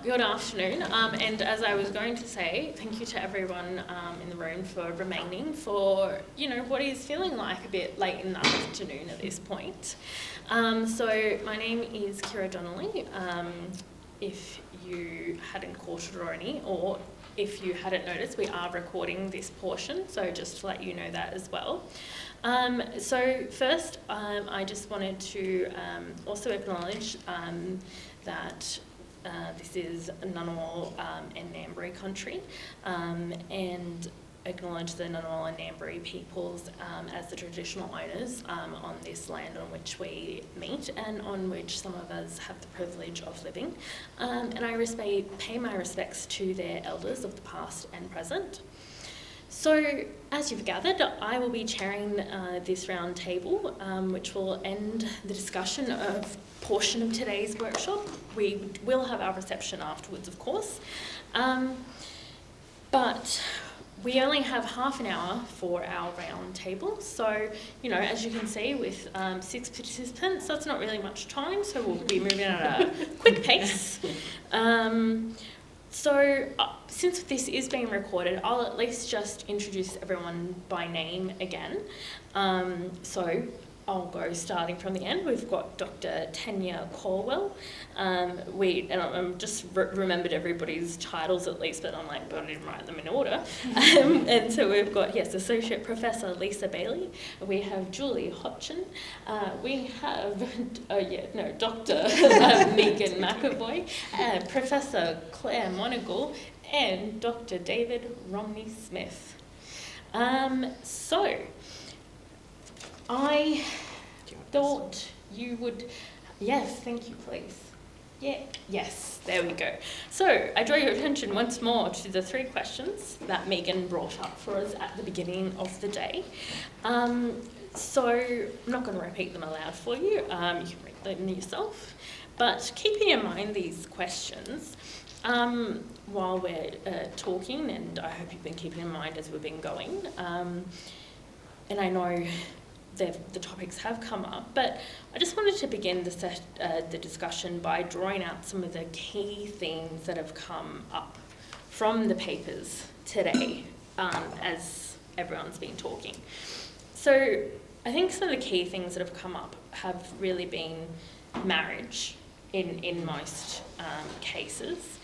Good afternoon, and as I was going to say, thank you to everyone in the room for remaining for, what is feeling like a bit late in the afternoon at this point. So my name is Kira Donnelly. If you hadn't caught it already, or if you hadn't noticed, we are recording this portion, so just to let you know that as well. So first, I just wanted to also acknowledge that this is Ngunnawal and Ngambri country, and acknowledge the Ngunnawal and Ngambri peoples as the traditional owners on this land on which we meet and on which some of us have the privilege of living. And I pay my respects to their elders of the past and present. So, as you've gathered, I will be chairing this round table, which will end the discussion of portion of today's workshop. We will have our reception afterwards, of course, but we only have half an hour for our round table. So, as you can see, with 6 participants, that's not really much time, so we'll be moving at a quick pace. So, since this is being recorded, I'll at least just introduce everyone by name again. So, I'll go starting from the end. We've got Dr. Tanya Caldwell. And I just remembered everybody's titles at least, but I didn't write them in order. And so we've got, Associate Professor Lisa Bailey. We have Julie Hodgson. We have, Dr. Megan McAvoy, Professor Claire Monagle, and Dr. David Romney-Smith. So, I thought you would... Yes, thank you, please. Yeah, yes, there we go. So, I draw your attention once more to the 3 questions that Megan brought up for us at the beginning of the day. So, I'm not going to repeat them aloud for you. You can read them yourself. But keeping in mind these questions, while we're talking, and I hope you've been keeping in mind as we've been going, and I know the topics have come up, but I just wanted to begin the discussion by drawing out some of the key themes that have come up from the papers today as everyone's been talking. So I think some of the key things that have come up have really been marriage in most cases.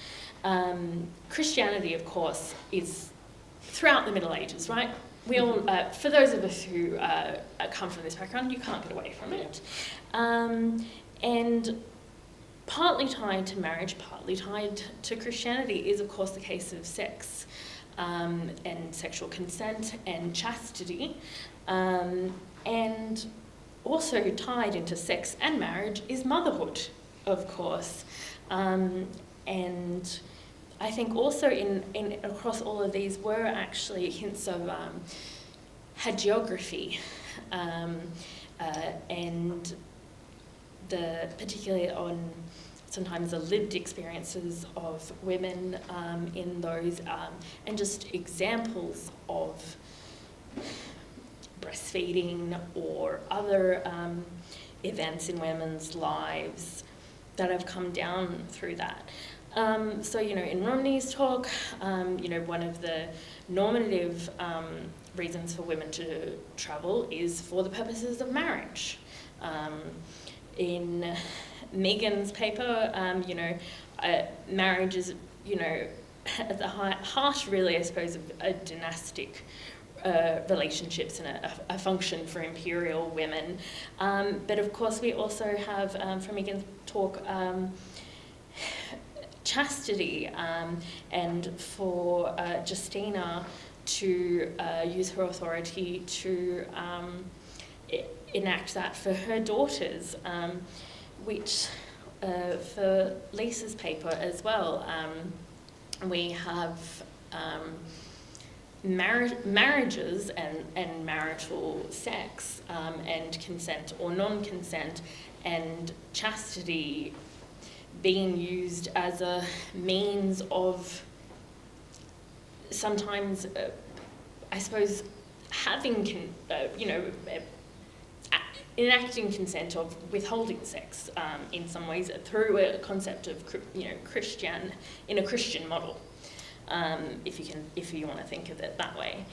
Christianity, of course, is throughout the Middle Ages, right? We all, for those of us who come from this background, you can't get away from it. And partly tied to marriage, partly tied to Christianity is, of course, the case of sex and sexual consent and chastity. And also tied into sex and marriage is motherhood, of course. And I think also in across all of these were actually hints of hagiography and particularly on sometimes the lived experiences of women in those and just examples of breastfeeding or other events in women's lives that have come down through that. So, in Romney's talk, one of the normative reasons for women to travel is for the purposes of marriage. In Megan's paper, marriage is, at the heart, really, I suppose, of a dynastic relationships and a function for imperial women. But, of course, we also have, from Megan's talk, chastity and for Justina to use her authority to enact that for her daughters, which for Lisa's paper as well, we have marriages and marital sex and consent or non-consent and chastity being used as a means of sometimes, I suppose, having, enacting consent of withholding sex in some ways through a concept of Christian in a Christian model, if you want to think of it that way.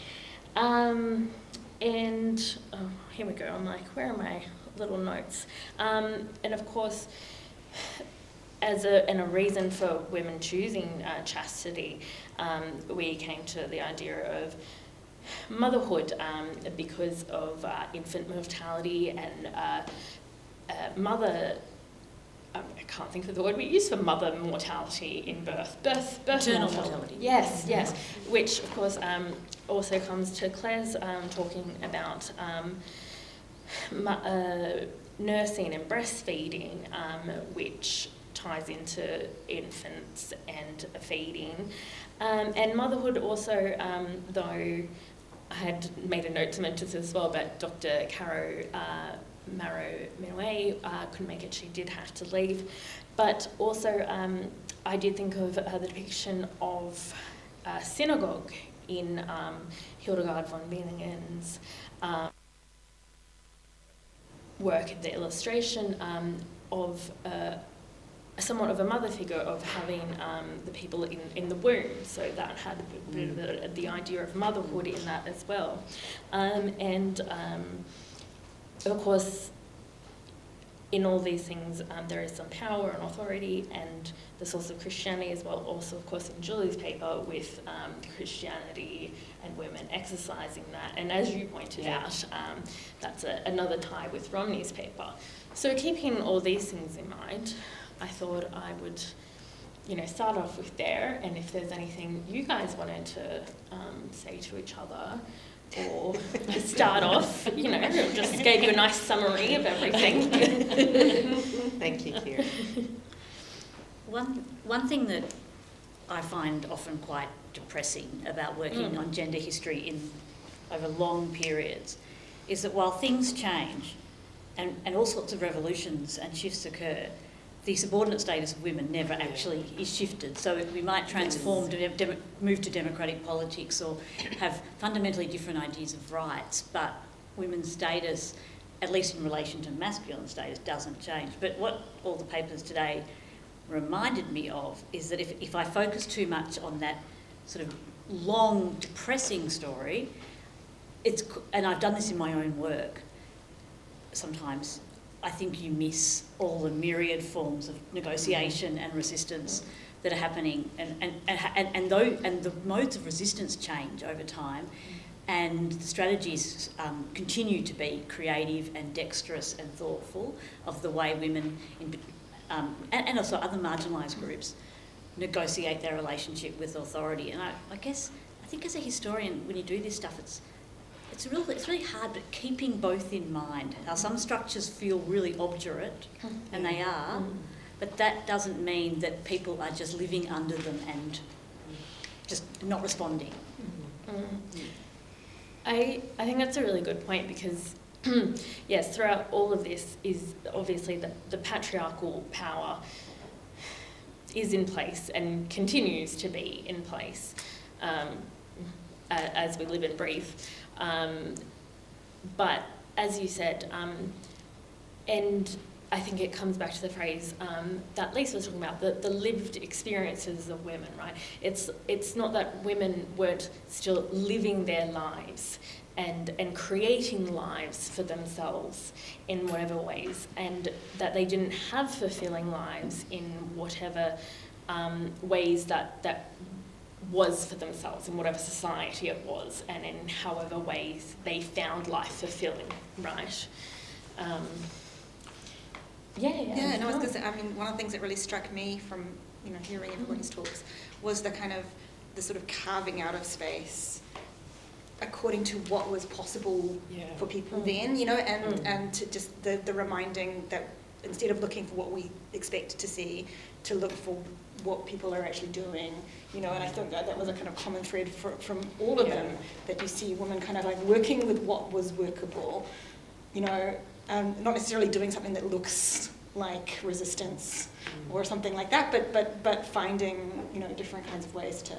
And here we go. I'm like, where are my little notes? And of course, as a reason for women choosing chastity, we came to the idea of motherhood because of infant mortality and mother. I can't think of the word we use for mother mortality in birth maternal mortality. Yes, which of course also comes to Claire's talking about nursing and breastfeeding, which ties into infants and feeding. And motherhood also, though I had made a note to mention this as well, but Dr. Caro Maro-Minoué couldn't make it, she did have to leave. But also I did think of the depiction of synagogue in Hildegard von Bingen work, the illustration of somewhat of a mother figure of having the people in the womb, so that had a bit of the idea of motherhood in that as well. And of course, in all these things, there is some power and authority, and the source of Christianity as well. Also, of course, in Julie's paper with Christianity and women exercising that. And as you pointed out, that's another tie with Romney's paper. So keeping all these things in mind, I thought I would, start off with there. And if there's anything you guys wanted to say to each other, or start off, just gave you a nice summary of everything. Thank you, Kira. One thing that I find often quite depressing about working on gender history over long periods is that while things change and all sorts of revolutions and shifts occur, the subordinate status of women never actually is shifted. So we might transform, move to democratic politics or have fundamentally different ideas of rights, but women's status, at least in relation to masculine status, doesn't change. But what all the papers today reminded me of is that if I focus too much on that sort of long, depressing story, and I've done this in my own work sometimes, I think you miss all the myriad forms of negotiation and resistance that are happening, and the modes of resistance change over time, and the strategies continue to be creative and dexterous and thoughtful of the way women, and also other marginalised groups, negotiate their relationship with authority. And I think as a historian, when you do this stuff, it's really hard, but keeping both in mind. How some structures feel really obdurate, and they are, but that doesn't mean that people are just living under them and just not responding. I think that's a really good point, because yes, throughout all of this is obviously the patriarchal power is in place and continues to be in place as we live and breathe. But as you said, and I think it comes back to the phrase that Lisa was talking about, the lived experiences of women, right? It's not that women weren't still living their lives and creating lives for themselves in whatever ways, and that they didn't have fulfilling lives in whatever ways that was for themselves, in whatever society it was, and in however ways they found life fulfilling, right? I was going to say, one of the things that really struck me from hearing everybody's talks was the sort of carving out of space according to what was possible for people then, and to just the reminding that instead of looking for what we expect to see, to look for what people are actually doing, and I think that was a kind of common thread from all of them, that you see women kind of like working with what was workable, not necessarily doing something that looks like resistance or something like that, but finding different kinds of ways to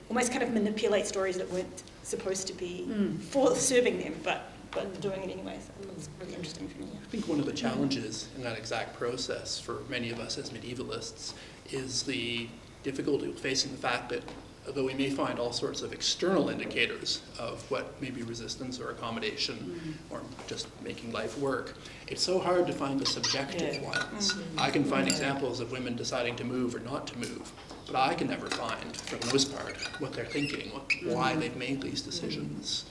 almost kind of manipulate stories that weren't supposed to be for serving them, but but doing it anyway. So that's really interesting for me. I think one of the challenges in that exact process for many of us as medievalists is the difficulty with facing the fact that although we may find all sorts of external indicators of what may be resistance or accommodation or just making life work, it's so hard to find the subjective ones. I can find examples of women deciding to move or not to move, but I can never find, for the most part, what they're thinking, why they've made these decisions.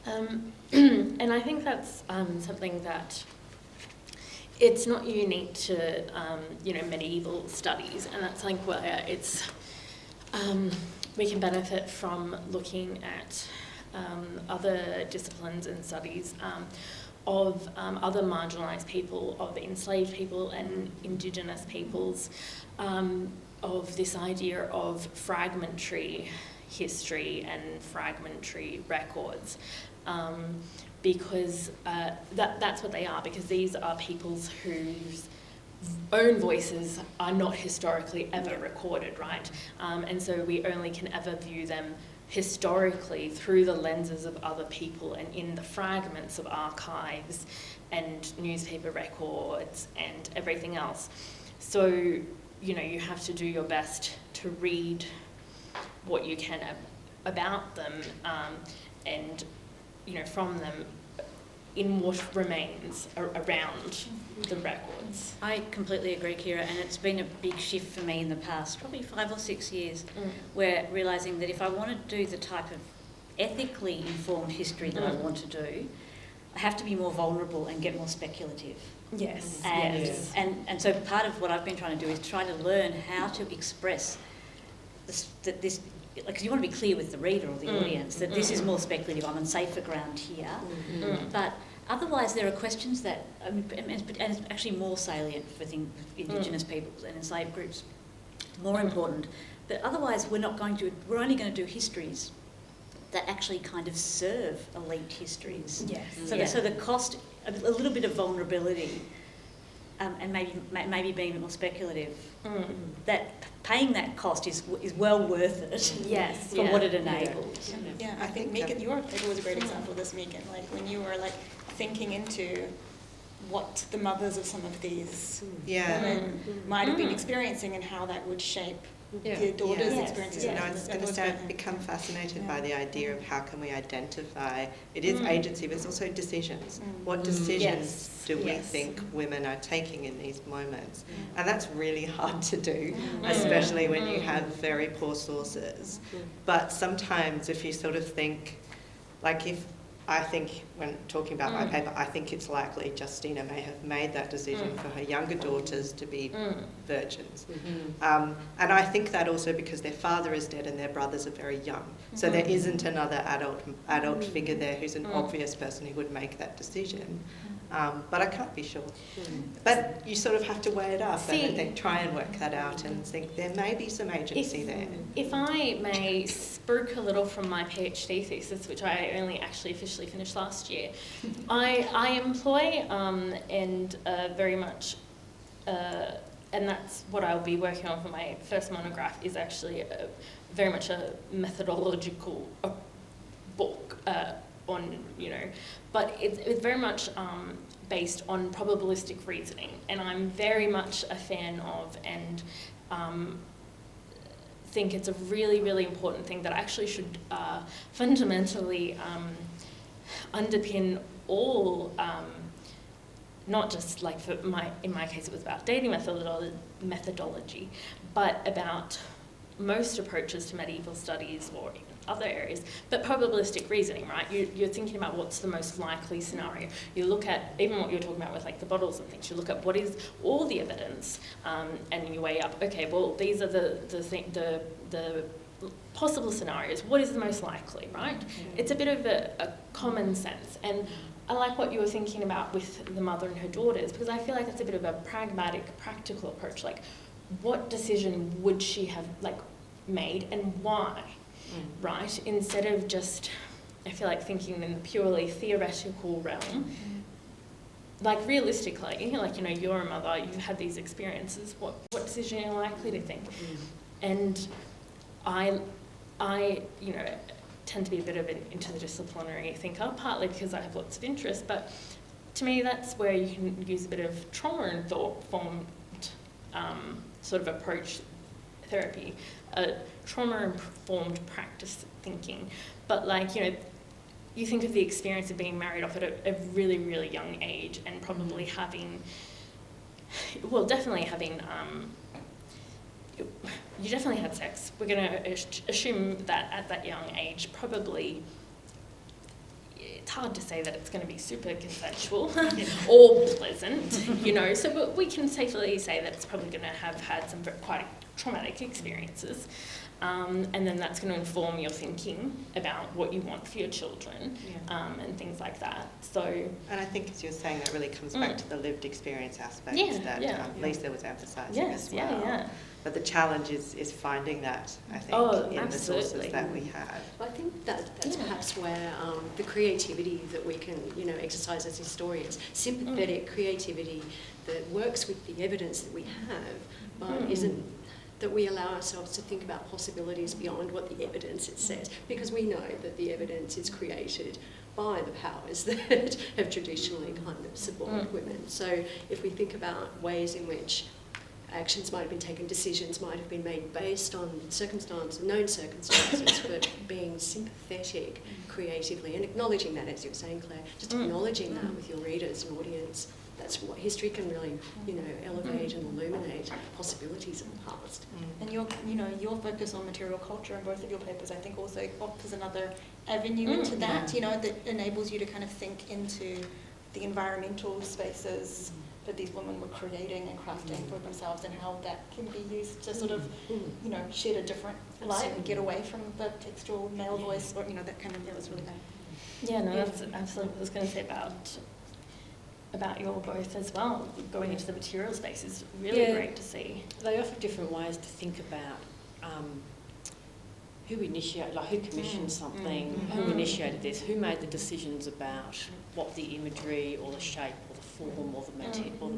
And I think that's something that it's not unique to medieval studies, and that's something where it's we can benefit from looking at other disciplines and studies of other marginalised people, of enslaved people and Indigenous peoples, of this idea of fragmentary history and fragmentary records. Because that's what they are, because these are peoples whose own voices are not historically ever recorded, right? And so we only can ever view them historically through the lenses of other people and in the fragments of archives and newspaper records and everything else. So, you have to do your best to read what you can about them and from them in what remains around the records. I completely agree, Kira, and it's been a big shift for me in the past, probably 5 or 6 years, where realising that if I want to do the type of ethically informed history that I want to do, I have to be more vulnerable and get more speculative. Yes. And so part of what I've been trying to do is try to learn how to express this because you want to be clear with the reader or the audience that this is more speculative, I'm on safer ground here. But otherwise there are questions that, and it's actually more salient for Indigenous peoples and enslaved groups, more important, but otherwise we're only going to do histories that actually kind of serve elite histories. Yes. So the cost, a little bit of vulnerability, and maybe being a bit more speculative, that paying that cost is well worth it. Yes. For what it enables. Yeah, I think Megan, your paper was a great example of this, Megan. Like when you were like thinking into what the mothers of some of these women might have been experiencing and how that would shape their daughters' experiences. I was going to say, I've become fascinated by the idea of how can we identify, it is agency, but it's also decisions. What decisions do we think women are taking in these moments? And that's really hard to do, especially when you have very poor sources. But sometimes if you sort of think, like I think when talking about my paper, I think it's likely Justina may have made that decision for her younger daughters to be virgins. And I think that also because their father is dead and their brothers are very young. So there isn't another adult figure there who's an obvious person who would make that decision. But I can't be sure. But you sort of have to weigh it up and then try and work that out and think there may be some agency there. If I may spruik a little from my PhD thesis, which I only actually officially finished last year, I employ and very much, and that's what I'll be working on for my first monograph, is actually very much a methodological book on, but it's very much based on probabilistic reasoning, and I'm very much a fan of and think it's a really, really important thing that actually should fundamentally underpin all, not just like in my case it was about dating methodology, but about most approaches to medieval studies or even other areas, but probabilistic reasoning, right? You're thinking about what's the most likely scenario. You look at, even what you're talking about with like the bottles and things, you look at what is all the evidence and you weigh up, okay, well, these are the possible scenarios. What is the most likely, right? It's a bit of a common sense. And I like what you were thinking about with the mother and her daughters, because I feel like it's a bit of a pragmatic, practical approach. Like, what decision would she have made and why, right? Instead of just, I feel like thinking in the purely theoretical realm, like realistically, you're a mother, you've had these experiences, what decision are you likely to think? And I tend to be a bit of an interdisciplinary thinker, partly because I have lots of interest, but to me that's where you can use a bit of trauma-informed sort of approach therapy, trauma-informed practice thinking. But like, you know, you think of the experience of being married off at a really, really young age and probably having, well, definitely having, you definitely had sex. We're going to assume that at that young age, probably, it's hard to say that it's going to be super consensual or pleasant, you know, so but we can safely say that it's probably going to have had some quite traumatic experiences. And then that's going to inform your thinking about what you want for your children, and things like that. So, and I think, as you're saying, that really comes back to the lived experience aspect that Lisa was emphasising as well. But the challenge is finding that, I think, in the sources that we have. Well, I think that's perhaps where the creativity that we can, you know, exercise as historians, sympathetic creativity that works with the evidence that we have, but isn't that we allow ourselves to think about possibilities beyond what the evidence it says, because we know that the evidence is created by the powers that have traditionally kind of supported women. So if we think about ways in which actions might have been taken, decisions might have been made based on known circumstances, but being sympathetic creatively and acknowledging that, as you were saying, Claire, just acknowledging that with your readers and audience. That's what history can really, you know, elevate and illuminate possibilities of the past. And your focus on material culture in both of your papers, I think, also offers another avenue into that, you know, that enables you to kind of think into the environmental spaces that these women were creating and crafting for themselves, and how that can be used to sort of, you know, shed a different light and get away from the textual male voice, or, you know, that kind of, was really good. Yeah, no, that's absolutely what I was going to say about your both as well. Going into the material space is really great to see. They offer different ways to think about who commissioned something, who initiated this, who made the decisions about what the imagery or the shape or the form or the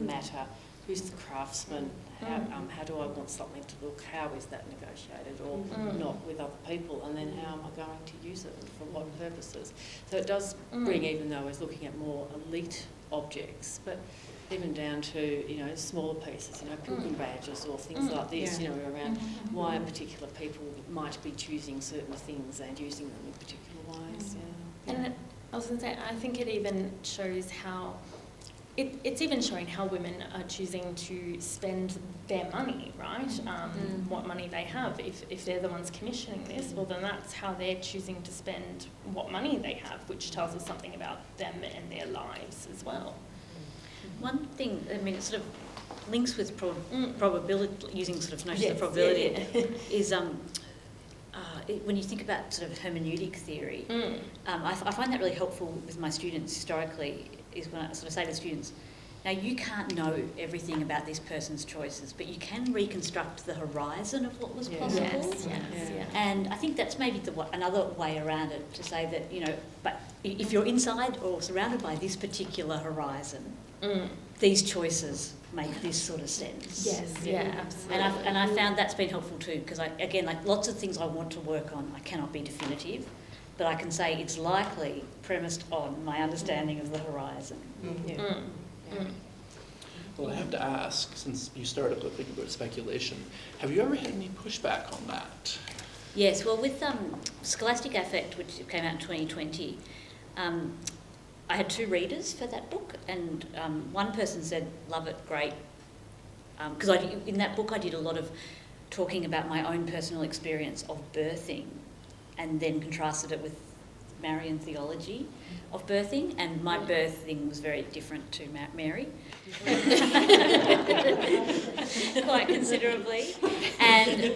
matter, who's the craftsman, how do I want something to look, how is that negotiated or not with other people, and then how am I going to use it and for what purposes. So it does bring, even though we're looking at more elite objects, but even down to, you know, smaller pieces, you know, pilgrim badges or things like this, you know, around why particular people might be choosing certain things and using them in particular ways. And I was going to say, I think it even shows how, it's even showing how women are choosing to spend their money, right? What money they have. If they're the ones commissioning this, well, then that's how they're choosing to spend what money they have, which tells us something about them and their lives as well. One thing, I mean, it sort of links with probability, using sort of notions of probability, is when you think about sort of hermeneutic theory, I find that really helpful with my students historically, is when I sort of say to students, now you can't know everything about this person's choices, but you can reconstruct the horizon of what was possible. And I think that's maybe another way around it, to say that, you know, but if you're inside or surrounded by this particular horizon, these choices make this sort of sense. Absolutely. And I found that's been helpful too, because again, like lots of things I want to work on, I cannot be definitive, but I can say it's likely premised on my understanding of the horizon. Well, I have to ask, since you started to think about speculation, have you ever had any pushback on that? Yes, well, with Scholastic Affect, which came out in 2020, I had 2 readers for that book, and one person said, love it, great, because in that book I did a lot of talking about my own personal experience of birthing, and then contrasted it with Marian theology of birthing, and my birthing was very different to Mary, quite considerably. And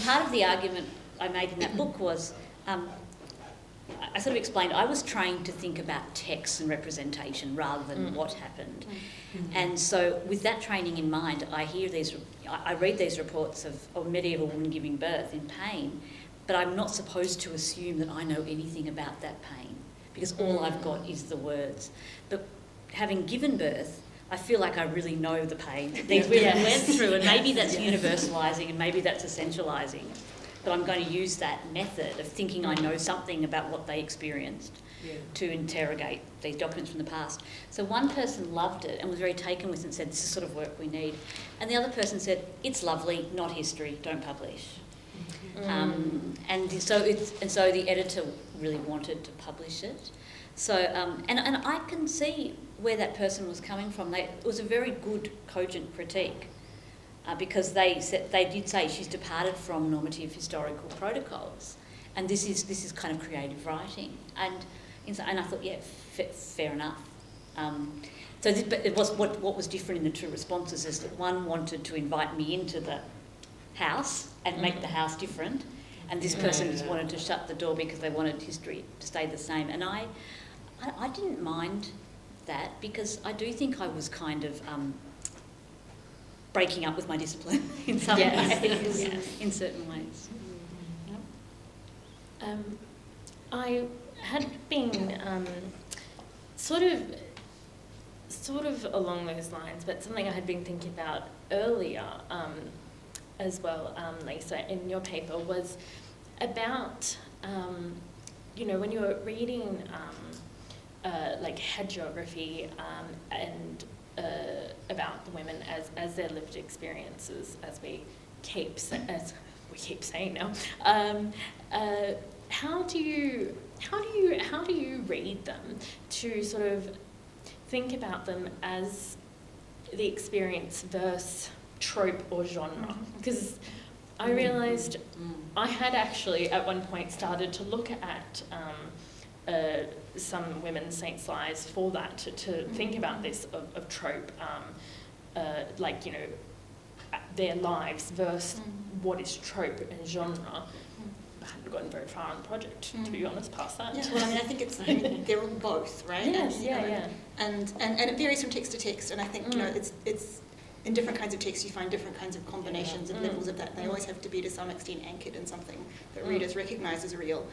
part of the argument I made in that book was, I sort of explained I was trained to think about text and representation rather than what happened. And so with that training in mind, I read these reports of a medieval woman giving birth in pain, but I'm not supposed to assume that I know anything about that pain, because all I've got is the words. But having given birth, I feel like I really know the pain that these women went through, and maybe that's universalising and maybe that's essentialising. but I'm going to use that method of thinking I know something about what they experienced to interrogate these documents from the past. So one person loved it and was very taken with it and said, this is the sort of work we need. And the other person said, it's lovely, not history, don't publish. And so the editor really wanted to publish it. So, and I can see where that person was coming from. It was a very good, cogent critique. Because they did say she's departed from normative historical protocols, and this is kind of creative writing, and I thought, yeah, fair enough. But it was what was different in the two responses is that one wanted to invite me into the house and make the house different, and this person just wanted to shut the door because they wanted history to stay the same. And I didn't mind that, because I do think I was kind of breaking up with my discipline in some ways, in certain ways. I had been sort of along those lines, but something I had been thinking about earlier as well, Lisa, in your paper was about, when you were reading like hagiography and about the women as their lived experiences, as we keep saying now. How do you read them to sort of think about them as the experience versus trope or genre? Because I realised I had actually at one point started to look at some women's saints' lives for that, to think about this of trope, their lives versus what is trope and genre. I hadn't gotten very far on the project, to be honest, past that. Yeah, well, I mean, they're all both, right? Yes, and it varies from text to text, and I think, it's in different kinds of texts you find different kinds of combinations and levels of that. They always have to be to some extent anchored in something that readers recognise as real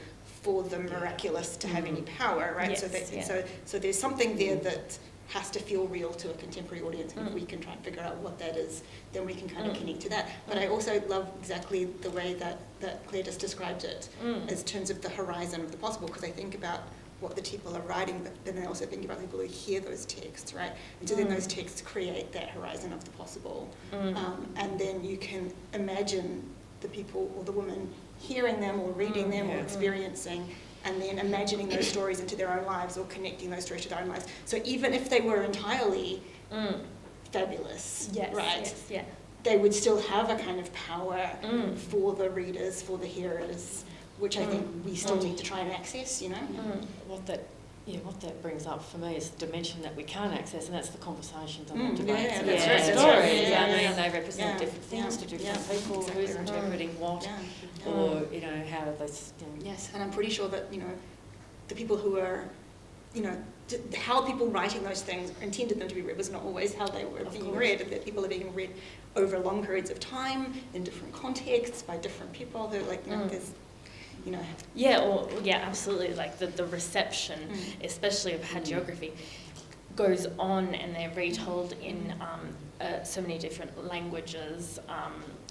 for the miraculous to have any power, right? Yes, so there's something there that has to feel real to a contemporary audience, and if we can try and figure out what that is, then we can kind of connect to that. But I also love exactly the way that Claire just described it, as terms of the horizon of the possible, because I think about what the people are writing, but then I also think about the people who hear those texts, right? And so then those texts create that horizon of the possible. And then you can imagine the people or the women hearing them or reading them or experiencing, and then imagining those stories into their own lives or connecting those stories to their own lives. So even if they were entirely fabulous, right? Yes, they would still have a kind of power for the readers, for the hearers, which I think we still need to try and access, What that brings up for me is the dimension that we can't access, and that's the conversations and the debates and that's right. stories. Yeah, and they represent different things to different people, exactly. who's interpreting what, or how they. Yes, and I'm pretty sure that the people who are, how people writing those things intended them to be read was not always how they were being read. That people are being read over long periods of time in different contexts by different people. They're there's. Absolutely. Like the reception, especially of hagiography, goes on, and they're retold in so many different languages,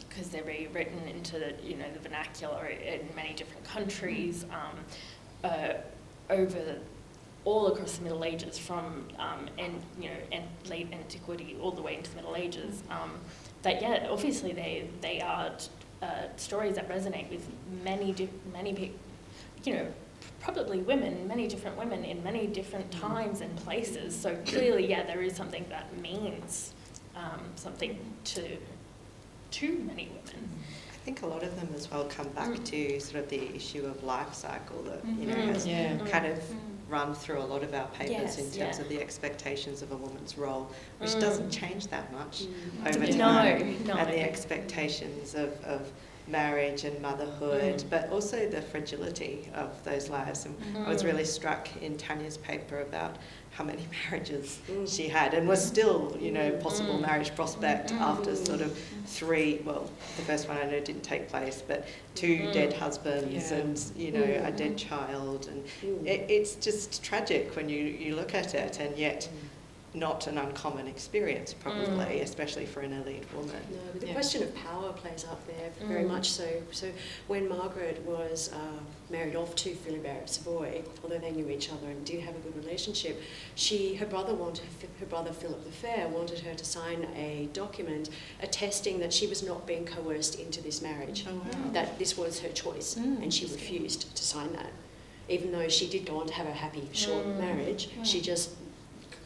because they're rewritten into the vernacular in many different countries, over all across the Middle Ages, from and late antiquity all the way into the Middle Ages. Obviously they are. Stories that resonate with many people, probably women, many different women in many different times and places. So clearly, there is something that means something to many women. I think a lot of them as well come back to sort of the issue of life cycle that has kind of run through a lot of our papers in terms of the expectations of a woman's role, which doesn't change that much over time. No. And the expectations of marriage and motherhood, but also the fragility of those lives. And I was really struck in Tanya's paper about how many marriages she had, and was still, possible marriage prospect after sort of three, the first one I know didn't take place, but two dead husbands and, a dead child. And it's just tragic when you look at it, and yet not an uncommon experience, probably, especially for an elite woman. No, but the question of power plays up there very much so. So when Margaret was married off to Philibert of Savoy, although they knew each other and did have a good relationship, her brother Philip the Fair wanted her to sign a document attesting that she was not being coerced into this marriage, that this was her choice, and she refused to sign that. Even though she did go on to have a happy, short marriage, she just,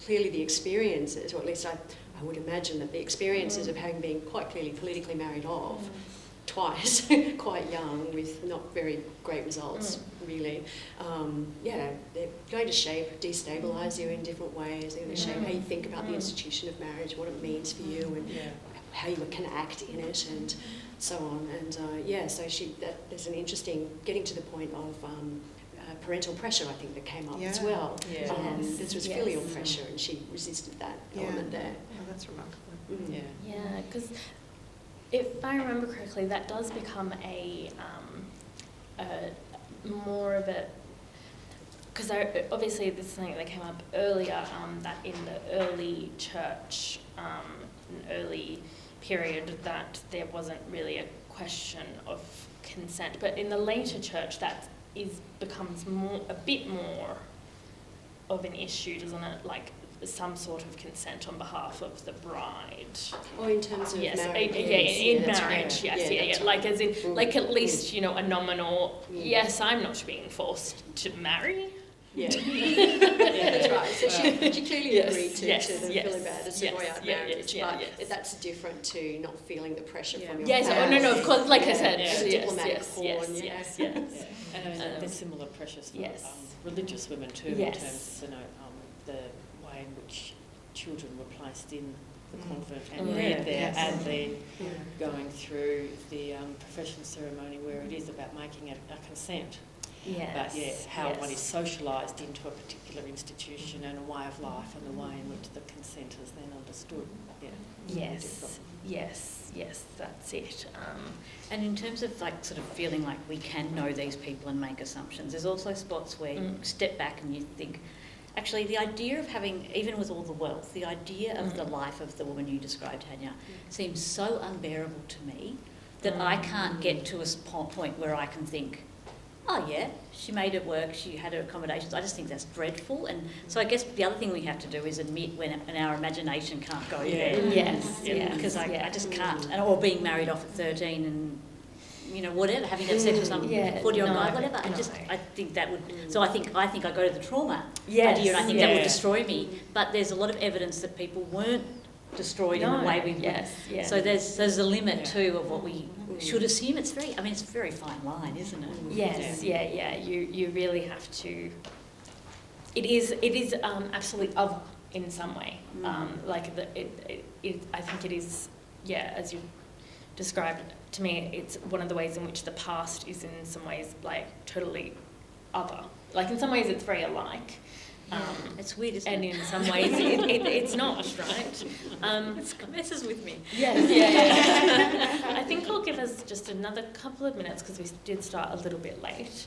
clearly the experiences, or at least I would imagine that the experiences of having been quite clearly politically married off twice, quite young, with not very great results, really, they're going to destabilise you in different ways. They're going to shape how you think about the institution of marriage, what it means for you, and how you can act in it, and so on. And so there's an interesting, getting to the point of parental pressure, I think, that came up as well. This was filial pressure, and she resisted that element there. Oh, that's remarkable. Yeah, because if I remember correctly, that does become a more of a, because obviously this is something that came up earlier, that in the early church, an early period, that there wasn't really a question of consent, but in the later church that becomes a bit more of an issue, doesn't it? Like some sort of consent on behalf of the bride. Or in terms of marriage. In marriage, yes. Like as in, like at least, a nominal, yes, I'm not being forced to marry. Yeah. That's right. So she clearly agreed to the Philibert of Savoy marriage, but that's different to not feeling the pressure from your parents. Of course, like I said, as a diplomatic pawn. Yes. And there's similar pressures for religious women too, in terms of the way in which children were placed in the convent and reared there, and then going through the professional ceremony where it is about making a consent. But how one is socialised into a particular institution and a way of life, and the way in which the consent is then understood. Yes, that's it. And in terms of sort of feeling like we can know these people and make assumptions, there's also spots where you step back and you think, actually, the idea of having, even with all the wealth, the idea of the life of the woman you described, Tanya, seems so unbearable to me that I can't get to a point where I can think, oh yeah, she made it work, she had her accommodations. I just think that's dreadful. And so I guess the other thing we have to do is admit when our imagination can't go there. Because I just can't. Or being married off at 13 and, whatever, having to have sex with some 40-year-old guy, whatever. I think that would... So I think I go to the trauma idea, and I think that would destroy me. But there's a lot of evidence that people weren't destroyed in the way we would. So there's a limit too of what we should assume. It's a very fine line, isn't it? Yes, you really have to. It is absolutely other in some way. I think it is. Yeah, as you described to me, it's one of the ways in which the past is in some ways totally other. Like in some ways, it's very alike. It's weird, isn't it? And in some ways, it's not, right? It messes with me. Yes. I think I'll give us just another couple of minutes because we did start a little bit late,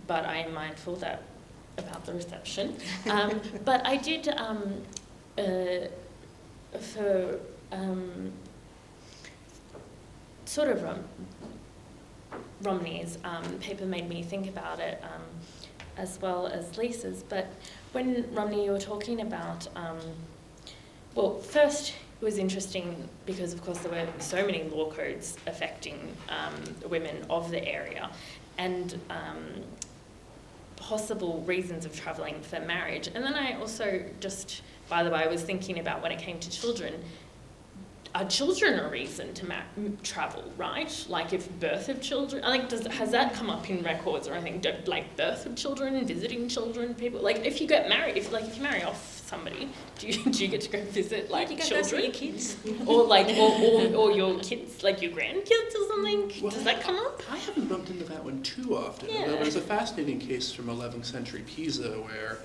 but I am mindful about the reception. But I did, for sort of Romney's paper made me think about it, as well as Lisa's. But when, Romney, you were talking about, first it was interesting because, of course, there were so many law codes affecting women of the area, and possible reasons of travelling for marriage. And then I also just, by the way, I was thinking about when it came to children, are children a reason to travel, right? Like if birth of children, has that come up in records or anything? Like birth of children, visiting children, people, like if you get married, if you marry off somebody, do you get to go visit children? Go your kids, or or your kids, like your grandkids or something? Well, does that come up? I haven't bumped into that one too often. There was a fascinating case from 11th century Pisa where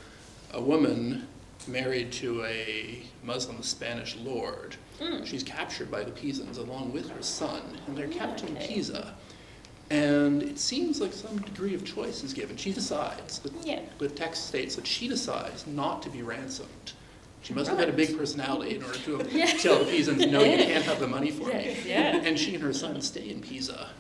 a woman married to a Muslim Spanish lord. She's captured by the Pisans along with her son, and they're kept in Pisa. And it seems like some degree of choice is given. She decides, the text states that she decides not to be ransomed She must have had a big personality in order to tell the Pisans, no, you can't have the money for me. Yeah. And she and her son stay in Pisa.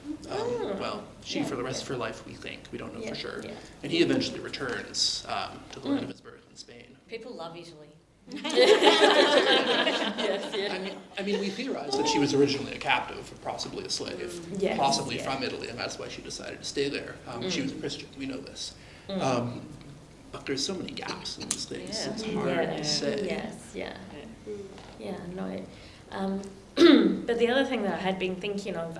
She for the rest of her life, we think. We don't know for sure. Yeah. And he eventually returns to the land of his birth in Spain. People love Italy. Yes, yeah. I mean, we theorize that she was originally a captive, or possibly a slave, Yes, possibly yeah. from Italy, and that's why she decided to stay there. She was a Christian, we know this. But there's so many gaps in these things, Yeah. it's hard to say. Yes, yeah. Yeah, no. But the other thing that I had been thinking of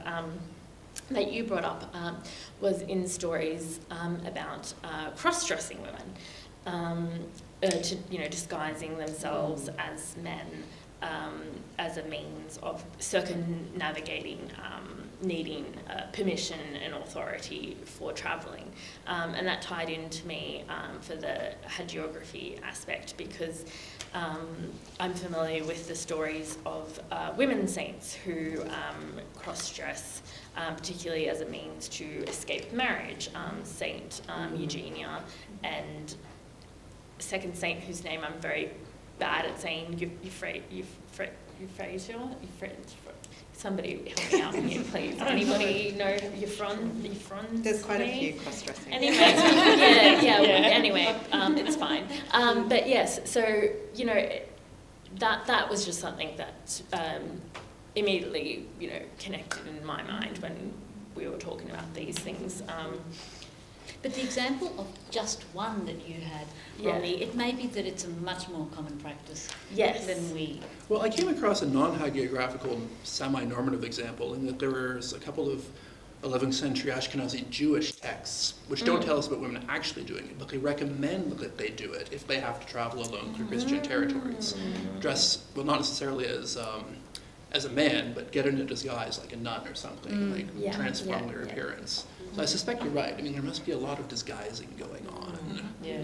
that you brought up was in stories about cross-dressing women, disguising themselves as men as a means of circumnavigating needing permission and authority for travelling. And that tied into me for the hagiography aspect, because I'm familiar with the stories of women saints who cross-dress, particularly as a means to escape marriage. Saint Eugenia and second saint whose name I'm very bad at saying, Euphrasia? Somebody help me out here, please. Anybody know Euphron? There's quite a few cross-dressing. Anyway, anyway, it's fine. But yes, so, that was just something that immediately, connected in my mind when we were talking about these things. But the example of just one that you had, Ronnie, it may be that it's a much more common practice than we... Well, I came across a non-hagiographical, semi-normative example in that there was a couple of 11th century Ashkenazi Jewish texts which don't tell us about women actually doing it, but they recommend that they do it if they have to travel alone through Christian territories. Dress, well, not necessarily as a man, but get in a disguise like a nun or something, transform their appearance. So I suspect you're right. I mean, there must be a lot of disguising going on. Yeah.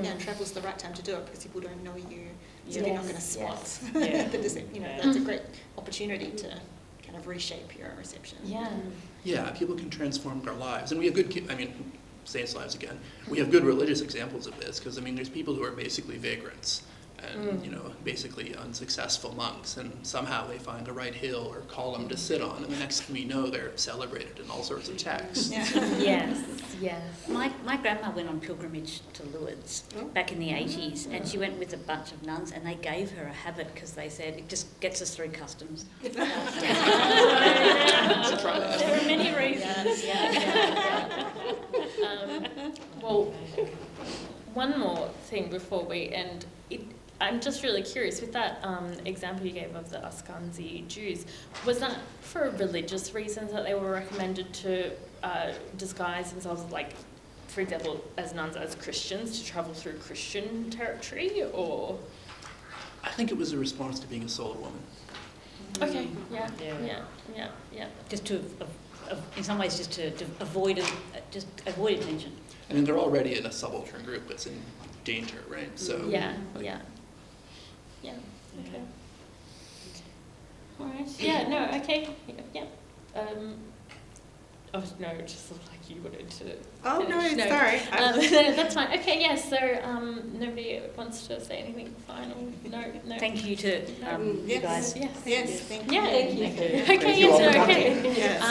Yeah, and travel's the right time to do it because people don't know you, so they're not going to spot Yeah. that's a great opportunity to kind of reshape your reception. Yeah. Yeah, people can transform their lives. And we have good, saints' lives again. We have good religious examples of this because, there's people who are basically vagrants and, basically unsuccessful monks, and somehow they find the right hill or column to sit on, and the next thing we know, they're celebrated in all sorts of texts. Yes. My grandma went on pilgrimage to Lourdes back in the 80s, and she went with a bunch of nuns, and they gave her a habit because they said it just gets us through customs. So try that. There are many reasons. Well, one more thing before we end. I'm just really curious, with that example you gave of the Ashkenazi Jews, was that for religious reasons that they were recommended to disguise themselves, like, for example, as nuns, as Christians, to travel through Christian territory, or? I think it was a response to being a solo woman. Okay, yeah. Just to, in some ways, just to avoid attention. They're already in a subaltern group that's in danger, right? So Yeah. Okay. All right. Yeah. No. Okay. Yeah. Oh no, it just looked like you wanted to. Oh no, finish. sorry. That's fine. Okay. Yeah. So nobody wants to say anything final. No. Thank you to you guys. Yes. Yes, thank you. Yeah. Thank you. Okay. Thank you all Yes. for Okay. Yes.